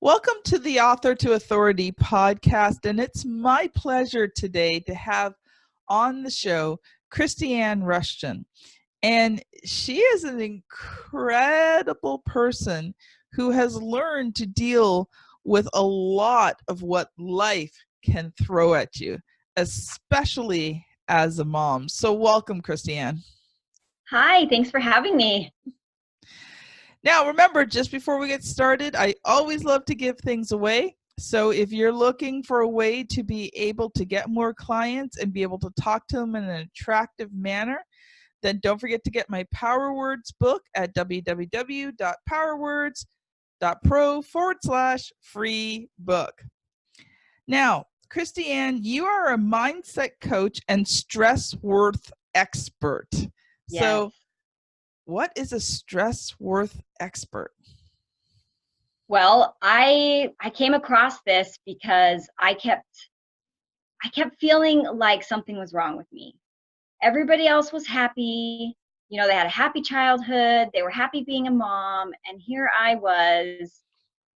Welcome to the Author to Authority podcast, and it's my pleasure today to have on the show Kristianne Rushton. And she is an incredible person who has learned to deal with a lot of what life can throw at you, especially as a mom. So welcome, Kristianne. Hi, thanks for having me. Now, remember, just before we get started, I always love to give things away. So if you're looking for a way to be able to get more clients and be able to talk to them in an attractive manner, then don't forget to get my Power Words book at www.powerwords.pro/free book. Now, Kristianne, you are a mindset coach and stress worth expert. Yes. So what is a stress worth expert? Well, I came across this because I kept feeling like something was wrong with me. Everybody else was happy, they had a happy childhood, they were happy being a mom, and here I was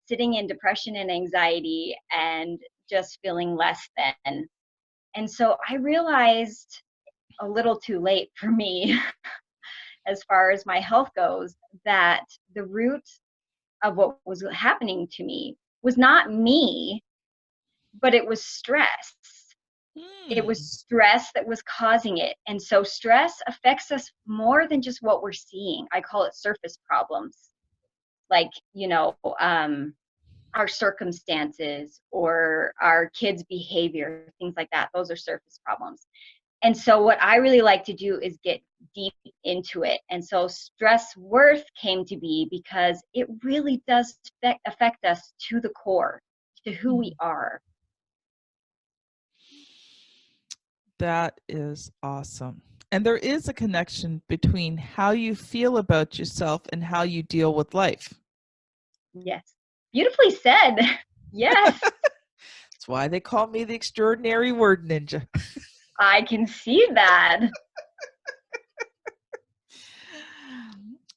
sitting in depression and anxiety and just feeling less than. And so I realized a little too late for me as far as my health goes, that the root of what was happening to me was not me, but it was stress. It was stress that was causing it. And so stress affects us more than just what we're seeing. I call it surface problems, like, our circumstances or our kids' behavior, things like that. Those are surface problems. And so what I really like to do is get deep into it. And so stress worth came to be because it really does affect us to the core, to who we are. That is awesome. And there is a connection between how you feel about yourself and how you deal with life. Yes. Beautifully said. Yes. That's why they call me the extraordinary word ninja. I can see that.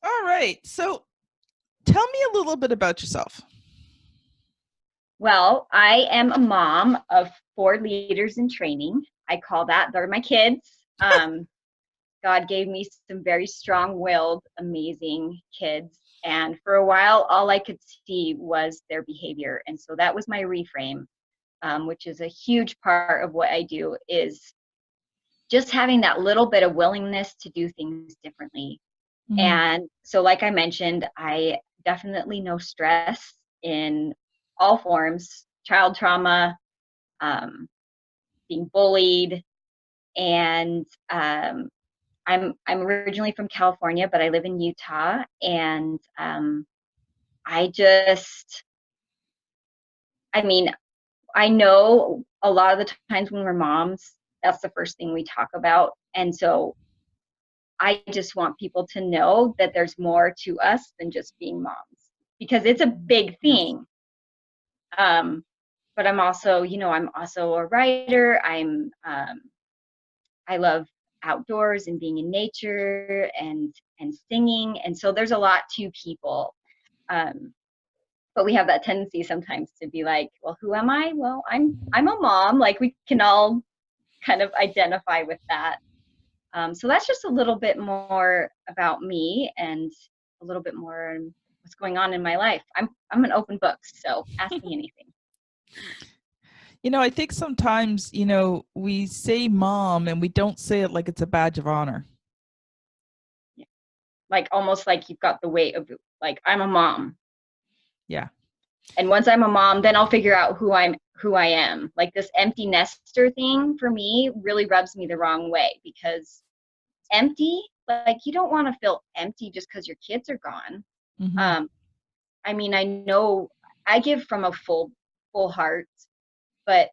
All right. So tell me a little bit about yourself. Well, I am a mom of 4 leaders in training. I call they're my kids. God gave me some very strong-willed, amazing kids. And for a while, all I could see was their behavior. And so that was my reframe, which is a huge part of what I do, is just having that little bit of willingness to do things differently. Mm-hmm. And so, like I mentioned, I definitely know stress in all forms: child trauma, being bullied, and I'm originally from California, but I live in Utah, and I know a lot of the times when we're moms, that's the first thing we talk about. And so I just want people to know that there's more to us than just being moms, because it's a big thing. But I'm also a writer. I love outdoors and being in nature and singing. And so there's a lot to people. But we have that tendency sometimes to be like, well, who am I? Well, I'm a mom. Like, we can all kind of identify with that. So that's just a little bit more about me and a little bit more on what's going on in my life. I'm an open book, so ask me anything. I think sometimes, we say mom and we don't say it like it's a badge of honor. Yeah. Like, almost like you've got the weight of, like, I'm a mom. Yeah. And once I'm a mom, then I'll figure out who I am. Like, this empty nester thing for me really rubs me the wrong way, because empty, like, you don't want to feel empty just because your kids are gone. Mm-hmm. I know I give from a full heart, but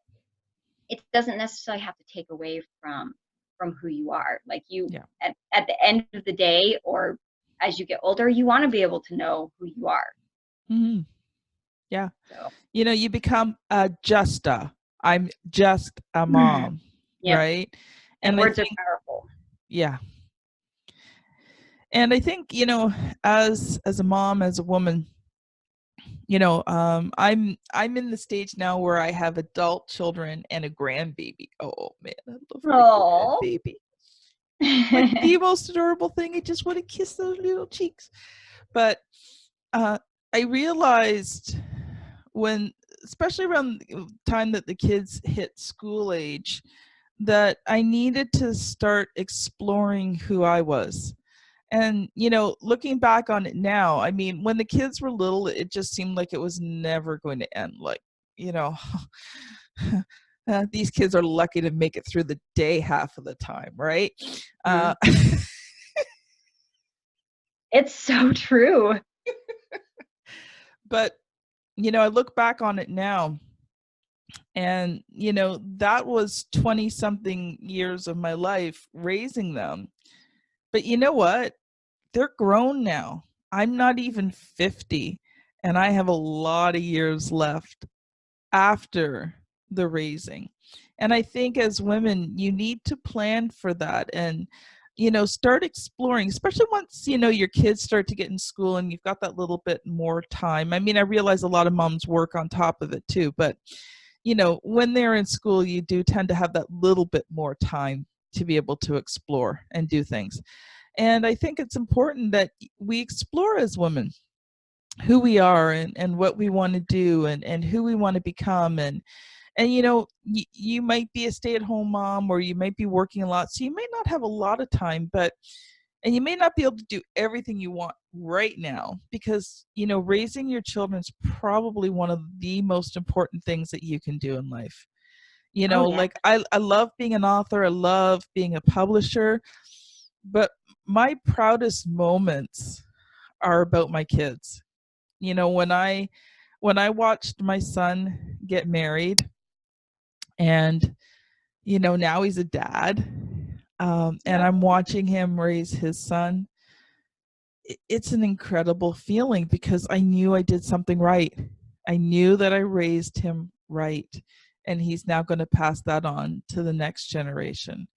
it doesn't necessarily have to take away from who you are. Like, at the end of the day, or as you get older, you want to be able to know who you are. Mm-hmm. Yeah. So. You become I'm just a mom, yep. Right? And words are powerful. Yeah. And I think, as a mom, as a woman, I'm in the stage now where I have adult children and a grandbaby. Oh man, I love my Oh. grandbaby. Like the most adorable thing. I just want to kiss those little cheeks. But I realized when, especially around the time that the kids hit school age, that I needed to start exploring who I was. And, looking back on it now, I mean, when the kids were little, it just seemed like it was never going to end. Like, you know, these kids are lucky to make it through the day half of the time, right? It's so true. But, I look back on it now, and, that was 20 something years of my life raising them. But you know what? They're grown now. I'm not even 50, and I have a lot of years left after the raising. And I think as women, you need to plan for that and, start exploring, especially once, your kids start to get in school and you've got that little bit more time. I mean, I realize a lot of moms work on top of it too, but, when they're in school, you do tend to have that little bit more time to be able to explore and do things. And I think it's important that we explore as women who we are and what we want to do and who we want to become. And you might be a stay-at-home mom, or you might be working a lot, so you may not have a lot of time, and you may not be able to do everything you want right now, because raising your children is probably one of the most important things that you can do in life. Oh, yeah. Like I love being an author, I love being a publisher, but my proudest moments are about my kids. When I watched my son get married, and now he's a dad, and I'm watching him raise his son, it's an incredible feeling, because I knew I did something right. I knew that I raised him right, and he's now going to pass that on to the next generation.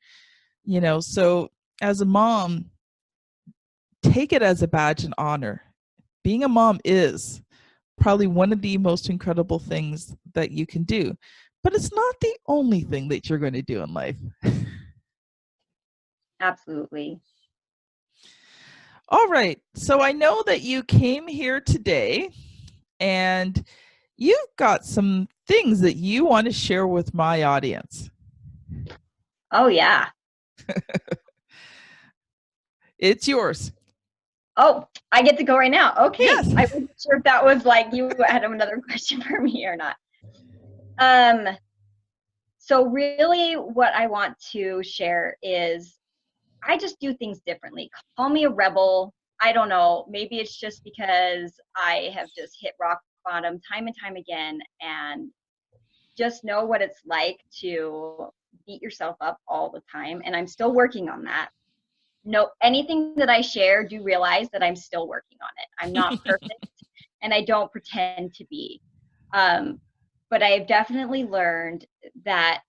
So as a mom, take it as a badge and honor. Being a mom is probably one of the most incredible things that you can do, but it's not the only thing that you're going to do in life. Absolutely. All right. So I know that you came here today and you've got some things that you want to share with my audience. Oh, yeah. It's yours. Oh, I get to go right now. Okay. Yes. I wasn't sure if that was like you had another question for me or not. So really what I want to share is I just do things differently. Call me a rebel. I don't know. Maybe it's just because I have just hit rock bottom time and time again, and just know what it's like to beat yourself up all the time. And I'm still working on that. No, anything that I share, do realize that I'm still working on it. I'm not perfect, and I don't pretend to be. But I have definitely learned that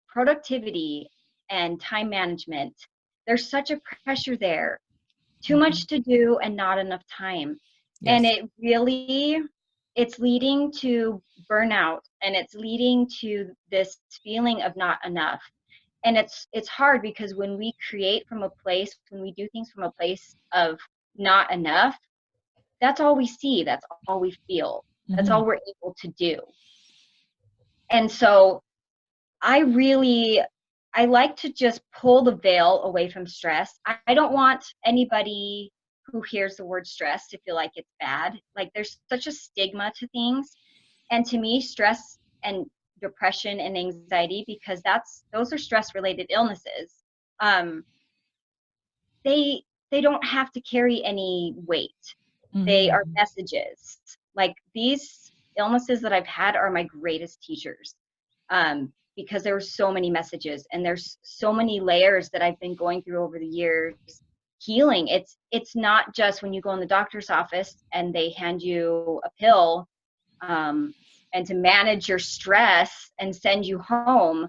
productivity and time management, there's such a pressure there. Too much to do and not enough time. Yes. And it really, it's leading to burnout, and it's leading to this feeling of not enough. And it's hard, because when we create from a place, when we do things from a place of not enough, that's all we see, that's all we feel, that's all we're able to do. And so I like to just pull the veil away from stress. I don't want anybody who hears the word stress to feel like it's bad. Like, there's such a stigma to things. And to me, stress and depression and anxiety, because those are stress related illnesses, they don't have to carry any weight. They are messages. Like, these illnesses that I've had are my greatest teachers, because there were so many messages, and there's so many layers that I've been going through over the years healing. It's not just when you go in the doctor's office and they hand you a pill, and to manage your stress and send you home.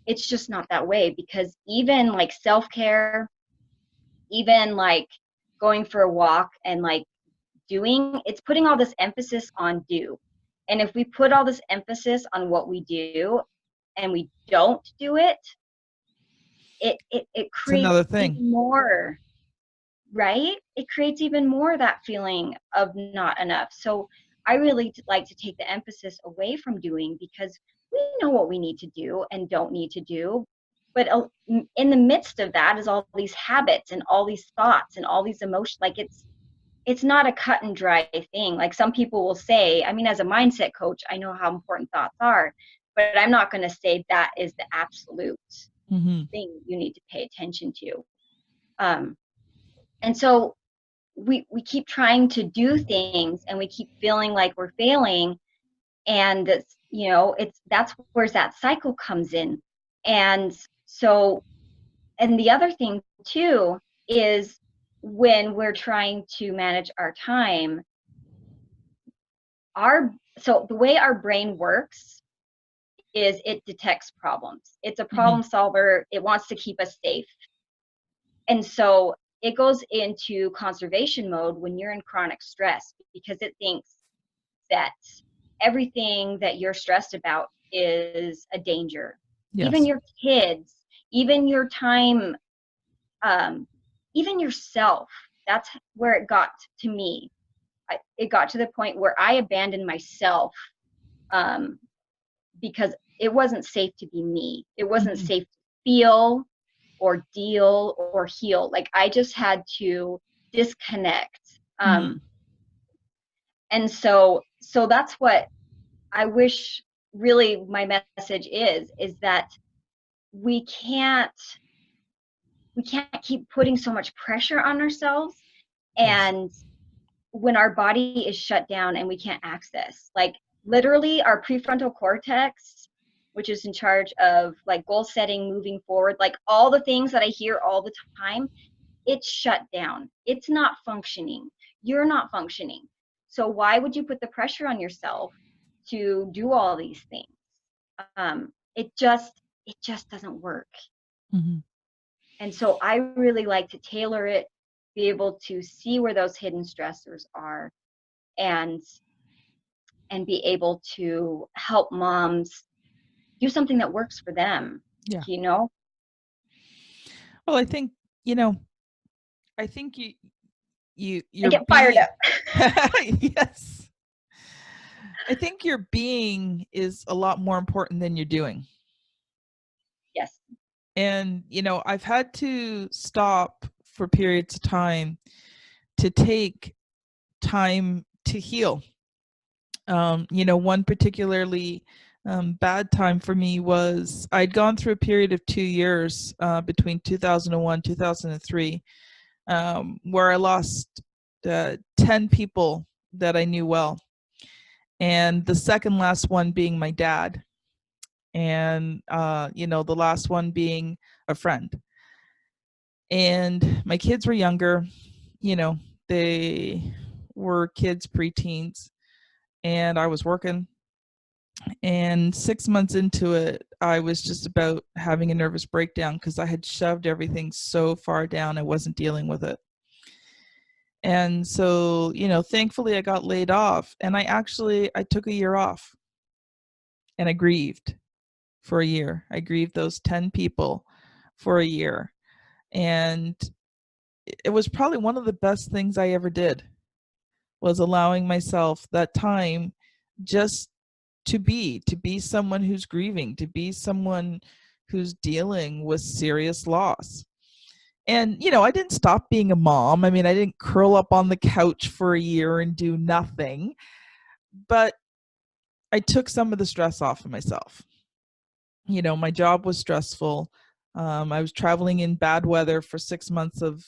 It's just not that way, because even like self-care, even like going for a walk and like doing, it's putting all this emphasis on do. And if we put all this emphasis on what we do and we don't do it, it It's creates another thing. even more, right? It creates even more that feeling of not enough. So I really like to take the emphasis away from doing, because we know what we need to do and don't need to do. But in the midst of that is all these habits and all these thoughts and all these emotions. Like it's not a cut and dry thing. Like some people will say, I mean, as a mindset coach, I know how important thoughts are, but I'm not going to say that is the absolute thing you need to pay attention to. And so we keep trying to do things and we keep feeling like we're failing. And that's, you know, that's where that cycle comes in. And so, and the other thing too is when we're trying to manage our time, so the way our brain works is it detects problems. It's a problem solver. It wants to keep us safe. And so it goes into conservation mode when you're in chronic stress, because it thinks that everything that you're stressed about is a danger. Yes. Even your kids, even your time, even yourself. That's where it got to me. It got to the point where I abandoned myself because it wasn't safe to be me. It wasn't safe to feel or deal or heal. Like I just had to disconnect. And so that's what I wish really my message is that we can't keep putting so much pressure on ourselves. And when our body is shut down and we can't access, like literally our prefrontal cortex, which is in charge of like goal setting, moving forward, like all the things that I hear all the time, it's shut down. It's not functioning. You're not functioning. So why would you put the pressure on yourself to do all these things? It just doesn't work. And so I really like to tailor it, be able to see where those hidden stressors are, and be able to help moms do something that works for them. Yeah. You know? Well, I think, I think you're I get fired up. Yes. I think your being is a lot more important than your doing. Yes. And, I've had to stop for periods of time to take time to heal. One particularly bad time for me was I'd gone through a period of 2 years between 2001, 2003, where I lost 10 people that I knew well. And the second last one being my dad. And, the last one being a friend. And my kids were younger, they were kids, preteens, and I was working. And 6 months into it, I was just about having a nervous breakdown because I had shoved everything so far down, I wasn't dealing with it. And so, thankfully I got laid off, and I took a year off, and I grieved for a year. I grieved those 10 people for a year. And it was probably one of the best things I ever did, was allowing myself that time just to be someone who's grieving, to be someone who's dealing with serious loss. And, I didn't stop being a mom. I mean, I didn't curl up on the couch for a year and do nothing, but I took some of the stress off of myself. My job was stressful. I was traveling in bad weather for 6 months of,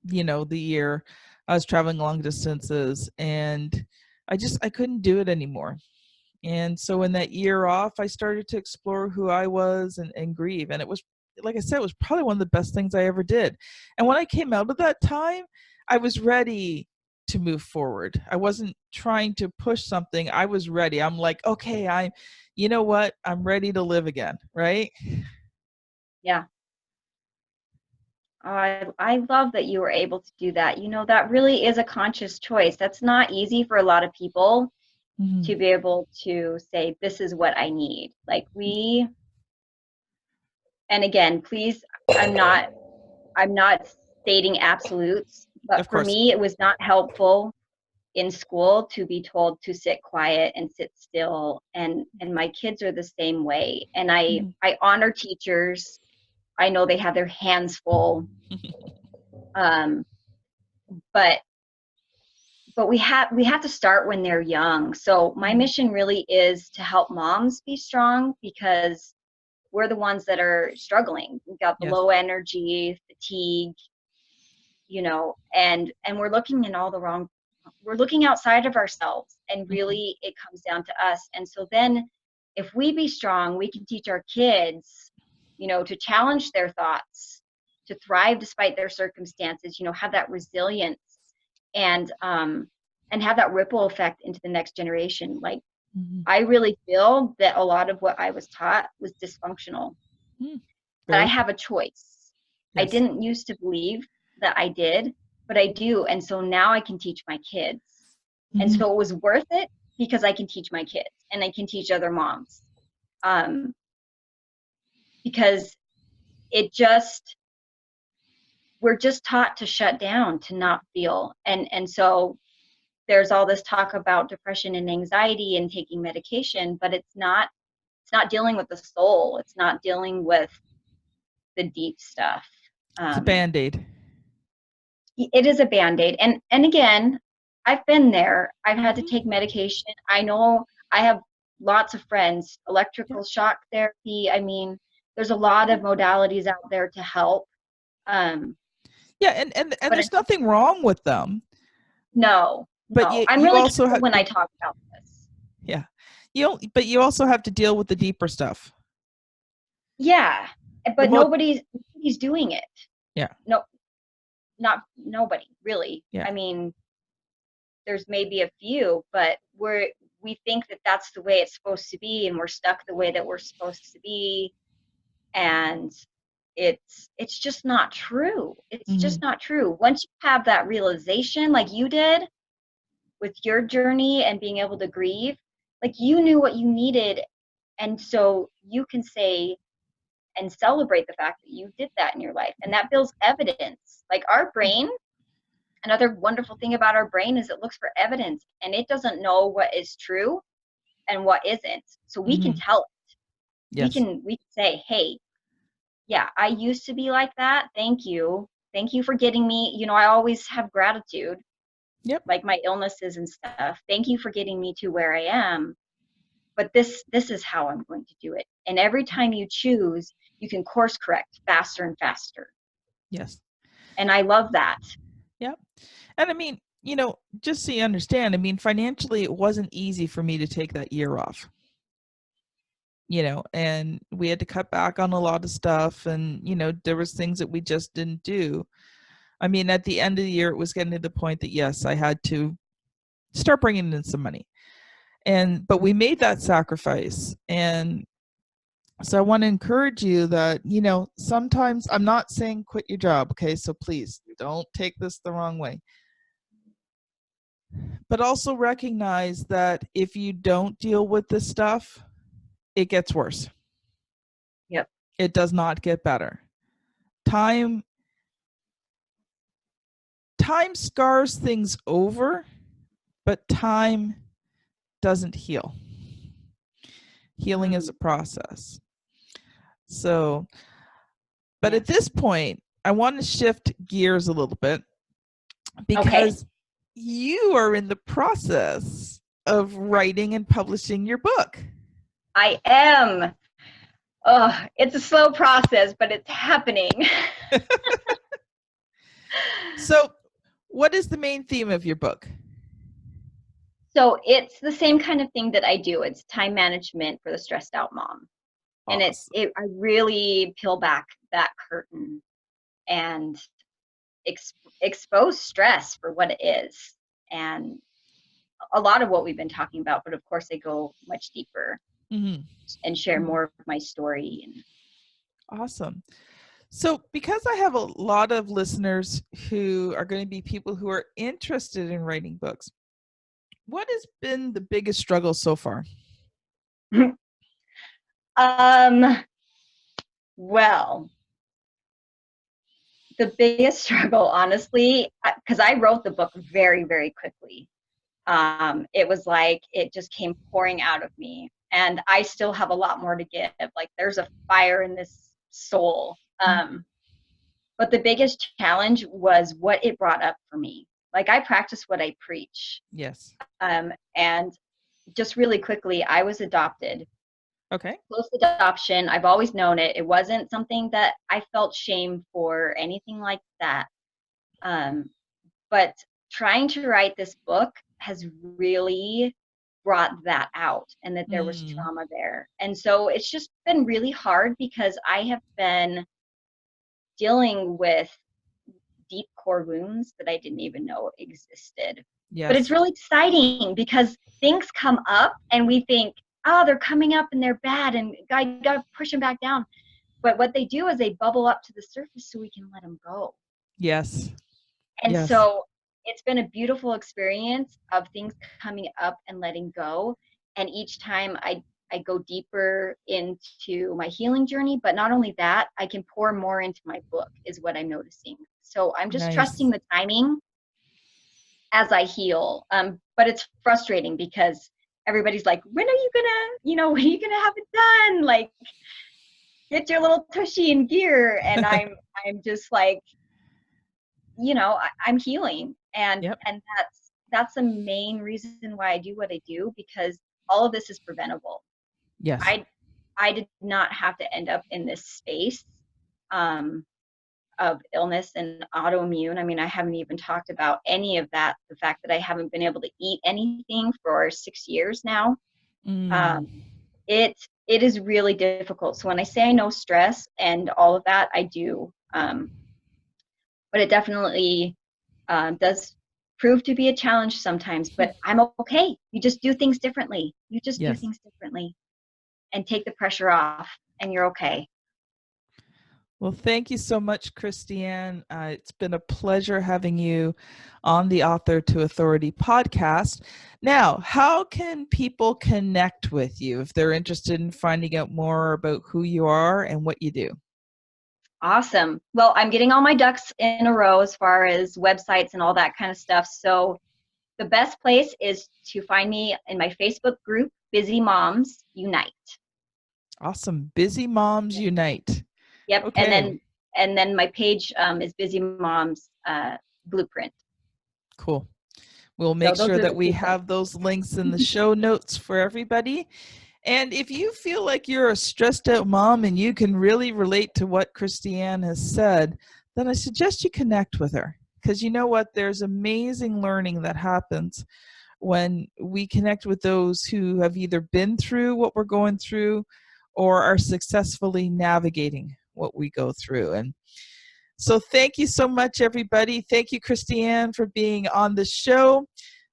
the year. I was traveling long distances, and I couldn't do it anymore. And so in that year off, I started to explore who I was and grieve. And it was, like I said, it was probably one of the best things I ever did. And when I came out of that time, I was ready to move forward. I wasn't trying to push something. I was ready. I'm like, okay, you know what? I'm ready to live again. Right? Yeah. I love that you were able to do that. You know, that really is a conscious choice. That's not easy for a lot of people Mm-hmm. to be able to say, this is what I need. Like and again, please, I'm not stating absolutes, but Of for course. me, it was not helpful in school to be told to sit quiet and sit still. And my kids are the same way. And Mm-hmm. I honor teachers. I know they have their hands full. Um, but we have to start when they're young. So my mission really is to help moms be strong, because we're the ones that are struggling. We've got the Yes. low energy, fatigue, you know, and we're looking in all the wrong, we're looking outside of ourselves, and really it comes down to us. And so then if we be strong, we can teach our kids, you know, to challenge their thoughts, to thrive despite their circumstances, you know, have that resilience, and have that ripple effect into the next generation. Like, Mm-hmm. I really feel that a lot of what I was taught was dysfunctional, but I Very. have a choice. I Yes. didn't used to believe that I did, but I do. And so now I can teach my kids. And Mm-hmm. so it was worth it, because I can teach my kids and I can teach other moms. Um, because it just, we're just taught to shut down, to not feel. And so there's all this talk about depression and anxiety and taking medication, but it's not dealing with the soul. It's not dealing with the deep stuff. It's a Band-Aid. It is a Band-Aid. And again, I've been there. I've had to take medication. I know, I have lots of friends, electrical shock therapy. I mean, there's a lot of modalities out there to help. Yeah, and But there's nothing wrong with them. no, But I'm you really also careful have when to, I talk about this. yeah. But you also have to deal with the deeper stuff. Yeah, The but nobody's doing it. Yeah. No, not nobody really. Yeah. I mean, there's maybe a few, but we think that that's the way it's supposed to be, and we're stuck the way that we're supposed to be, and it's just not true. It's Mm-hmm. just not true. Once you have that realization, like you did with your journey and being able to grieve, like, you knew what you needed, and so you can say and celebrate the fact that you did that in your life, and that builds evidence. Like, our brain, another wonderful thing about our brain is it looks for evidence, and it doesn't know what is true and what isn't. So we can tell it. Yes. We can say, hey, yeah, I used to be like that. Thank you. Thank you for getting me. You know, I always have gratitude, Yep. like my illnesses and stuff. Thank you for getting me to where I am. But this is how I'm going to do it. And every time you choose, you can course correct faster and faster. Yes. And I love that. Yep. And I mean, just so you understand, I mean, financially, it wasn't easy for me to take that year off. And we had to cut back on a lot of stuff, and there was things that we just didn't do. I mean, at the end of the year, it was getting to the point that yes, I had to start bringing in some money, but we made that sacrifice. And so I want to encourage you that sometimes, I'm not saying quit your job, okay, so please don't take this the wrong way, but also recognize that if you don't deal with this stuff, it gets worse. Yep. It does not get better. Time scars things over, but time doesn't heal. Healing is a process. So, but at this point, I want to shift gears a little bit, because you are in the process of writing and publishing your book. I am. Oh, it's a slow process, but it's happening. So, what is the main theme of your book? So it's the same kind of thing that I do. It's time management for the stressed out mom. Awesome. And I really peel back that curtain and expose stress for what it is. And a lot of what we've been talking about, but of course I go much deeper and share more of my story. Awesome. So, because I have a lot of listeners who are going to be people who are interested in writing books, what has been the biggest struggle so far? Well, the biggest struggle, honestly, because I wrote the book very, very quickly. It was like it just came pouring out of me, and I still have a lot more to give. Like there's a fire in this soul. But the biggest challenge was what it brought up for me. Like I practice what I preach. Yes. And just really quickly, I was adopted. Okay. Close adoption. I've always known it. It wasn't something that I felt shame for, anything like that. But trying to write this book has really brought that out, and that there was trauma there. And so it's just been really hard because I have been dealing with deep core wounds that I didn't even know existed. Yes. But it's really exciting because things come up and we think, oh, they're coming up and they're bad and I got to push them back down. But what they do is they bubble up to the surface so we can let them go. Yes. And yes. so it's been a beautiful experience of things coming up and letting go. And each time I go deeper into my healing journey, but not only that, I can pour more into my book is what I'm noticing. So I'm just trusting the timing as I heal. But it's frustrating because everybody's like, when are you gonna have it done? Like, get your little tushy in gear. And I'm just like, I'm healing. And that's the main reason why I do what I do, because all of this is preventable. Yes. I did not have to end up in this space of illness and autoimmune. I mean, I haven't even talked about any of that. The fact that I haven't been able to eat anything for 6 years now. It is really difficult. So when I say I know stress and all of that, I do. But it definitely does prove to be a challenge sometimes. But I'm okay. You just do things differently. You just do things differently and take the pressure off, and you're okay. Well, thank you so much, Kristianne. It's been a pleasure having you on the Author to Authority podcast. Now, how can people connect with you if they're interested in finding out more about who you are and what you do? Awesome. Well, I'm getting all my ducks in a row as far as websites and all that kind of stuff. So the best place is to find me in my Facebook group, Busy Moms Unite. Awesome. Busy Moms Unite. Yep. Okay. And then my page is Busy Moms Blueprint. Cool. We'll make sure that we have those links in the show notes for everybody. And if you feel like you're a stressed out mom and you can really relate to what Kristianne has said, then I suggest you connect with her. Because you know what? There's amazing learning that happens when we connect with those who have either been through what we're going through or are successfully navigating what we go through. And so thank you so much, everybody. Thank you, Kristianne, for being on the show.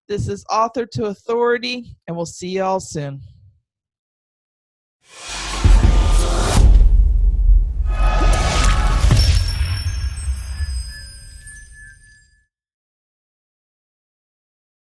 This is Author to Authority, and we'll see you all soon.